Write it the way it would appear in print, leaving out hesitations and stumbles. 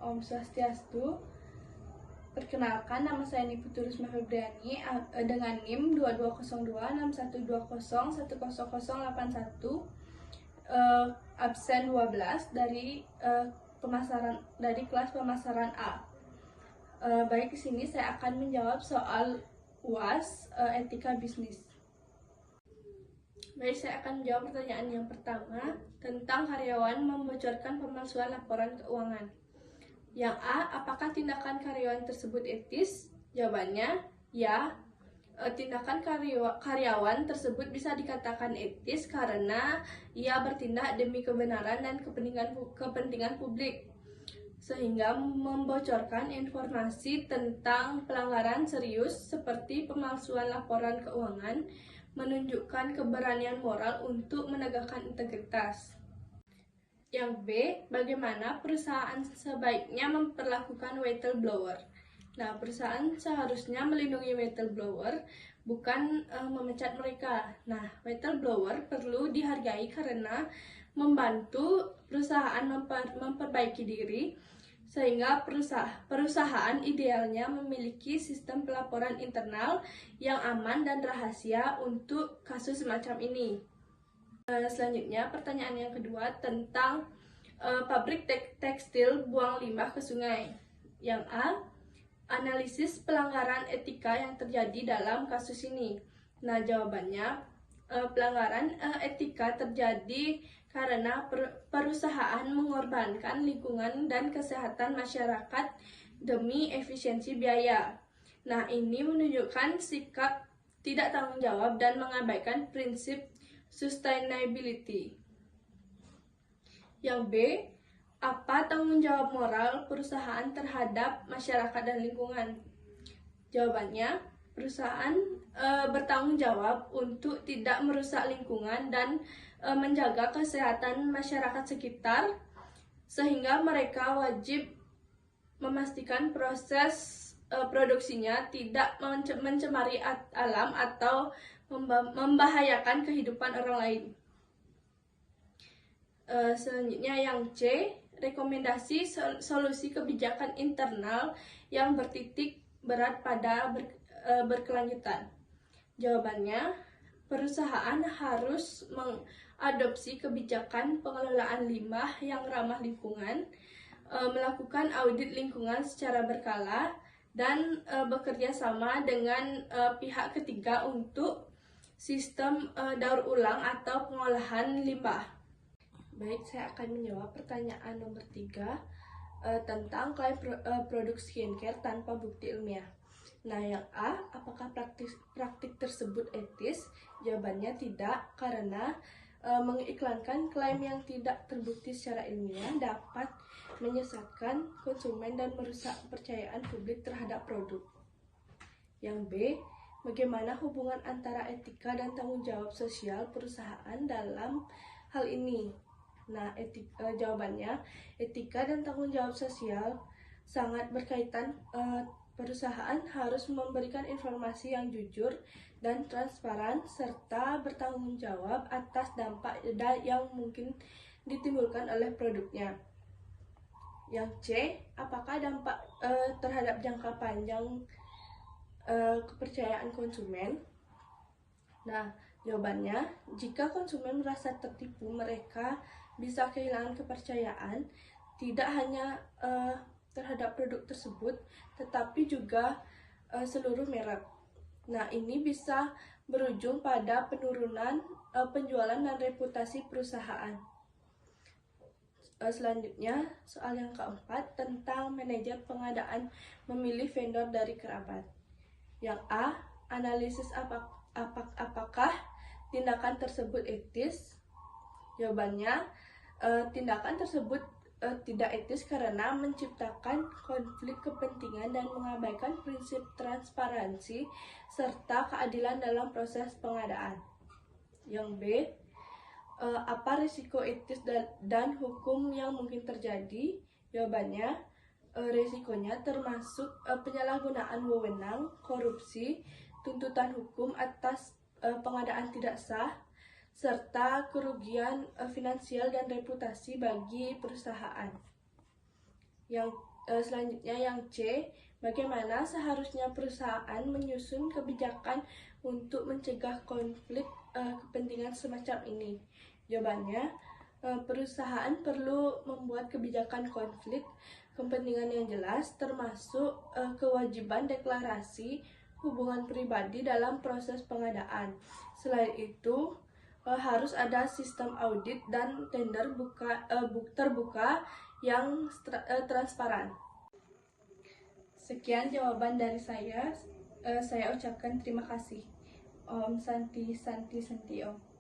Om Swastiastu. Perkenalkan, nama saya Niputu Risma Febriani dengan NIM 22026120101081, absen 12 dari kelas pemasaran A. Baik, di sini saya akan menjawab soal UAS etika bisnis. Baik, saya akan menjawab pertanyaan yang pertama tentang karyawan membocorkan pemalsuan laporan keuangan. Yang A, apakah tindakan karyawan tersebut etis? Jawabannya, ya. Tindakan karyawan tersebut bisa dikatakan etis karena ia bertindak demi kebenaran dan kepentingan publik, sehingga membocorkan informasi tentang pelanggaran serius seperti pemalsuan laporan keuangan, menunjukkan keberanian moral untuk menegakkan integritas. Yang B, bagaimana perusahaan sebaiknya memperlakukan whistleblower? Nah, perusahaan seharusnya melindungi whistleblower, bukan memecat mereka. Nah, whistleblower perlu dihargai karena membantu perusahaan memperbaiki diri, sehingga perusahaan idealnya memiliki sistem pelaporan internal yang aman dan rahasia untuk kasus semacam ini. Selanjutnya, pertanyaan yang kedua tentang pabrik tekstil buang limbah ke sungai. Yang A, analisis pelanggaran etika yang terjadi dalam kasus ini. Nah, jawabannya, pelanggaran etika terjadi karena perusahaan mengorbankan lingkungan dan kesehatan masyarakat demi efisiensi biaya. Nah, ini menunjukkan sikap tidak tanggung jawab dan mengabaikan prinsip sustainability. Yang B, apa tanggung jawab moral perusahaan terhadap masyarakat dan lingkungan? Jawabannya, perusahaan bertanggung jawab untuk tidak merusak lingkungan dan menjaga kesehatan masyarakat sekitar, sehingga mereka wajib memastikan proses produksinya tidak mencemari alam atau membahayakan kehidupan orang lain. Selanjutnya yang C, rekomendasi solusi kebijakan internal yang bertitik berat pada berkelanjutan. Jawabannya, perusahaan harus mengadopsi kebijakan pengelolaan limbah yang ramah lingkungan, melakukan audit lingkungan secara berkala, dan bekerja sama dengan pihak ketiga untuk sistem daur ulang atau pengolahan limbah. Baik, saya akan menjawab pertanyaan nomor 3 tentang klaim produk skincare tanpa bukti ilmiah. Nah, yang A, apakah praktik tersebut etis? Jawabannya tidak, karena mengiklankan klaim yang tidak terbukti secara ilmiah dapat menyesatkan konsumen dan merusak kepercayaan publik terhadap produk. Yang B, bagaimana hubungan antara etika dan tanggung jawab sosial perusahaan dalam hal ini? Nah, jawabannya, etika dan tanggung jawab sosial sangat berkaitan. Perusahaan harus memberikan informasi yang jujur dan transparan serta bertanggung jawab atas dampak yang mungkin ditimbulkan oleh produknya. Yang C, apakah dampak terhadap jangka panjang kepercayaan konsumen? Nah, jawabannya, jika konsumen merasa tertipu, mereka bisa kehilangan kepercayaan tidak hanya terhadap produk tersebut, tetapi juga seluruh merek. Nah, ini bisa berujung pada penurunan penjualan dan reputasi perusahaan. Selanjutnya, soal yang keempat tentang manajer pengadaan memilih vendor dari kerabat. Yang A, analisis apakah tindakan tersebut etis? Jawabannya, tindakan tersebut tidak etis karena menciptakan konflik kepentingan dan mengabaikan prinsip transparansi serta keadilan dalam proses pengadaan. Yang B, apa risiko etis dan hukum yang mungkin terjadi? Jawabannya, risikonya termasuk penyalahgunaan wewenang, korupsi, tuntutan hukum atas pengadaan tidak sah, serta kerugian finansial dan reputasi bagi perusahaan. Yang Selanjutnya yang C, bagaimana seharusnya perusahaan menyusun kebijakan untuk mencegah konflik kepentingan semacam ini? Jawabannya, perusahaan perlu membuat kebijakan konflik kepentingan yang jelas, termasuk kewajiban deklarasi hubungan pribadi dalam proses pengadaan. Selain itu, harus ada sistem audit dan tender terbuka yang transparan. Sekian jawaban dari saya. Saya ucapkan terima kasih. Om Santi Santi Santi Om.